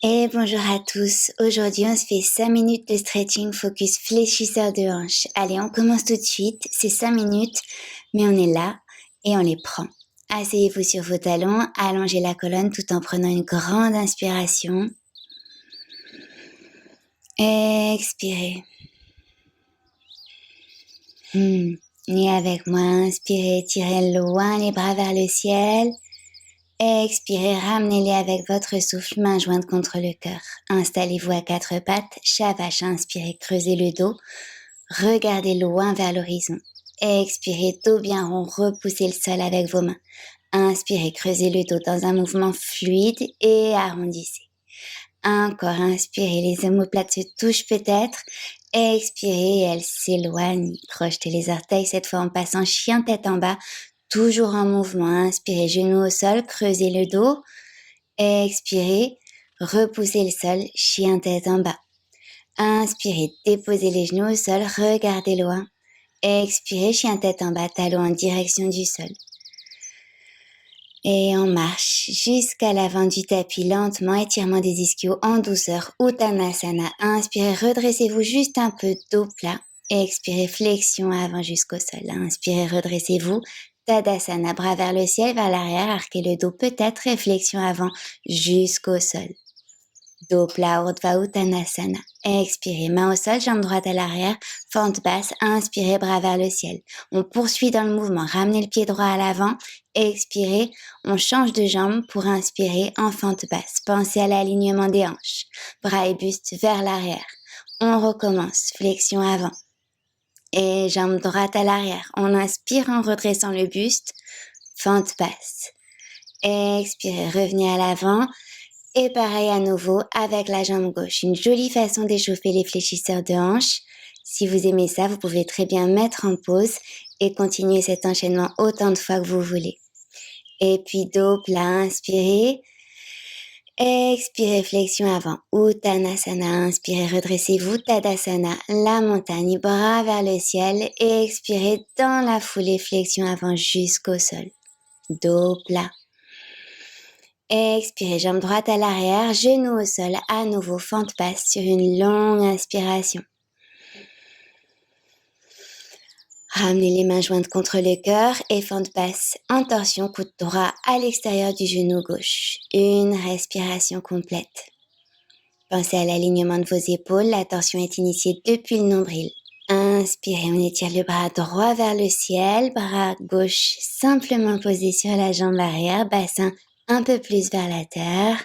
Et bonjour à tous. Aujourd'hui, on se fait 5 minutes de stretching focus fléchisseur de hanches. Allez, on commence tout de suite. C'est 5 minutes, mais on est là et on les prend. Asseyez-vous sur vos talons, allongez la colonne tout en prenant une grande inspiration. Expirez. Et avec moi, inspirez, tirez loin les bras vers le ciel. Expirez, ramenez-les avec votre souffle, main jointe contre le cœur. Installez-vous à quatre pattes, chat vache, inspirez, creusez le dos. Regardez loin vers l'horizon. Expirez, dos bien rond, repoussez le sol avec vos mains. Inspirez, creusez le dos dans un mouvement fluide et arrondissez. Encore, inspirez, les omoplates se touchent peut-être. Expirez, elles s'éloignent. Crochetez les orteils, cette fois en passant chien tête en bas. Toujours en mouvement, inspirez, genoux au sol, creusez le dos. Expirez, repoussez le sol, chien tête en bas. Inspirez, déposez les genoux au sol, regardez loin. Expirez, chien tête en bas, talons en direction du sol. Et on marche jusqu'à l'avant du tapis, lentement, étirement des ischios en douceur, Uttanasana. Inspirez, redressez-vous juste un peu, dos plat. Expirez, flexion avant jusqu'au sol. Inspirez, redressez-vous. Tadasana, bras vers le ciel, vers l'arrière, arquez le dos peut-être, réflexion avant jusqu'au sol. Dos plat, Urdhva Uttanasana. Expirez, main au sol, jambe droite à l'arrière, fente basse, inspirez, bras vers le ciel. On poursuit dans le mouvement, ramenez le pied droit à l'avant, expirez, on change de jambe pour inspirer en fente basse. Pensez à l'alignement des hanches, bras et buste vers l'arrière. On recommence, flexion avant. Et jambe droite à l'arrière. On inspire en redressant le buste, fente basse. Expirez, revenez à l'avant. Et pareil à nouveau avec la jambe gauche. Une jolie façon d'échauffer les fléchisseurs de hanches. Si vous aimez ça, vous pouvez très bien mettre en pause et continuer cet enchaînement autant de fois que vous voulez. Et puis dos plat, inspirez. Expirez, flexion avant. Uttanasana, inspirez, redressez-vous. Tadasana, la montagne, bras vers le ciel. Et expirez dans la foulée, flexion avant jusqu'au sol. Dos plat. Expirez, jambe droite à l'arrière, genou au sol, à nouveau, fente basse sur une longue inspiration. Ramenez les mains jointes contre le cœur et fente basse en torsion, coude droit à l'extérieur du genou gauche. Une respiration complète. Pensez à l'alignement de vos épaules, la torsion est initiée depuis le nombril. Inspirez, on étire le bras droit vers le ciel, bras gauche simplement posé sur la jambe arrière, bassin un peu plus vers la terre.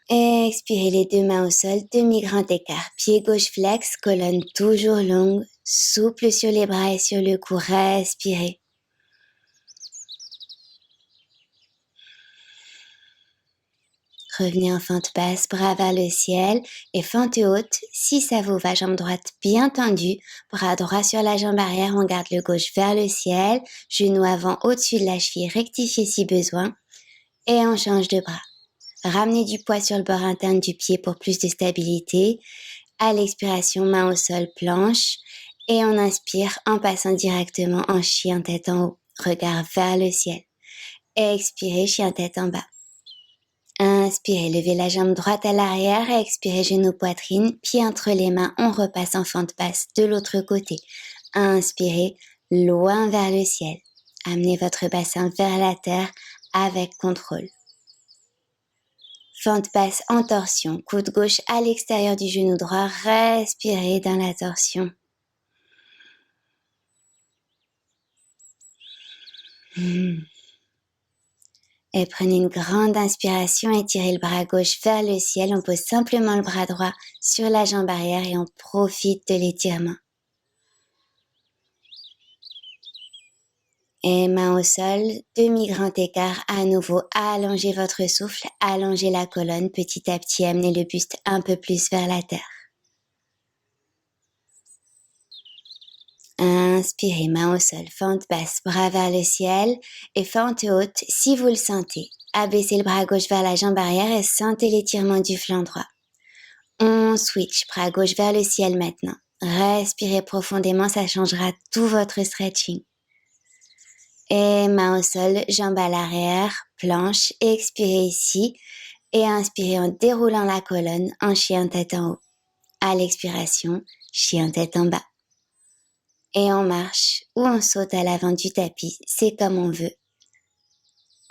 Expirez les deux mains au sol, demi-grand écart. Pied gauche flex, colonne toujours longue, souple sur les bras et sur le cou. Respirez. Revenez en fente basse, bras vers le ciel et fente haute. Si ça vous va, jambe droite bien tendue, bras droit sur la jambe arrière, on garde le gauche vers le ciel, genou avant au-dessus de la cheville, rectifiez si besoin et on change de bras. Ramenez du poids sur le bord interne du pied pour plus de stabilité. À l'expiration, main au sol, planche. Et on inspire en passant directement en chien tête en haut. Regard vers le ciel. Expirez, chien tête en bas. Inspirez, levez la jambe droite à l'arrière. Expirez, genou poitrine. Pied entre les mains, on repasse en fente basse de l'autre côté. Inspirez, loin vers le ciel. Amenez votre bassin vers la terre avec contrôle. Fente basse en torsion, coude gauche à l'extérieur du genou droit, respirez dans la torsion. Et prenez une grande inspiration, étirez le bras gauche vers le ciel, on pose simplement le bras droit sur la jambe arrière et on profite de l'étirement. Et main au sol, demi-grand écart à nouveau, allongez votre souffle, allongez la colonne, petit à petit amenez le buste un peu plus vers la terre. Inspirez, main au sol, fente basse, bras vers le ciel et fente haute si vous le sentez. Abaissez le bras gauche vers la jambe arrière et sentez l'étirement du flanc droit. On switch, bras gauche vers le ciel maintenant. Respirez profondément, ça changera tout votre stretching. Et main au sol, jambe à l'arrière, planche, expirez ici Et inspirez en déroulant la colonne en chien tête en haut. À l'expiration, chien tête en bas. Et on marche ou on saute à l'avant du tapis, c'est comme on veut.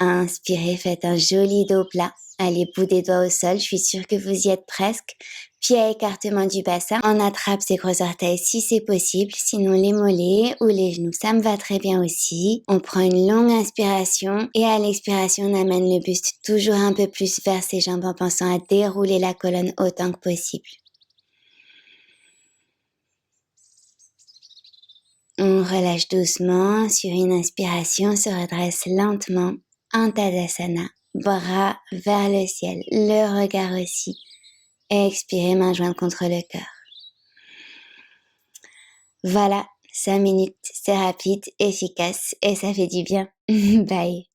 Inspirez, faites un joli dos plat. Allez, bout des doigts au sol, je suis sûre que vous y êtes presque. Pied à écartement du bassin, on attrape ses gros orteils si c'est possible, sinon les mollets ou les genoux, ça me va très bien aussi. On prend une longue inspiration et à l'expiration, on amène le buste toujours un peu plus vers ses jambes en pensant à dérouler la colonne autant que possible. On relâche doucement, sur une inspiration, on se redresse lentement en Tadasana, bras vers le ciel, le regard aussi. Expirez, main jointe contre le cœur. Voilà, 5 minutes, c'est rapide, efficace et ça fait du bien. Bye.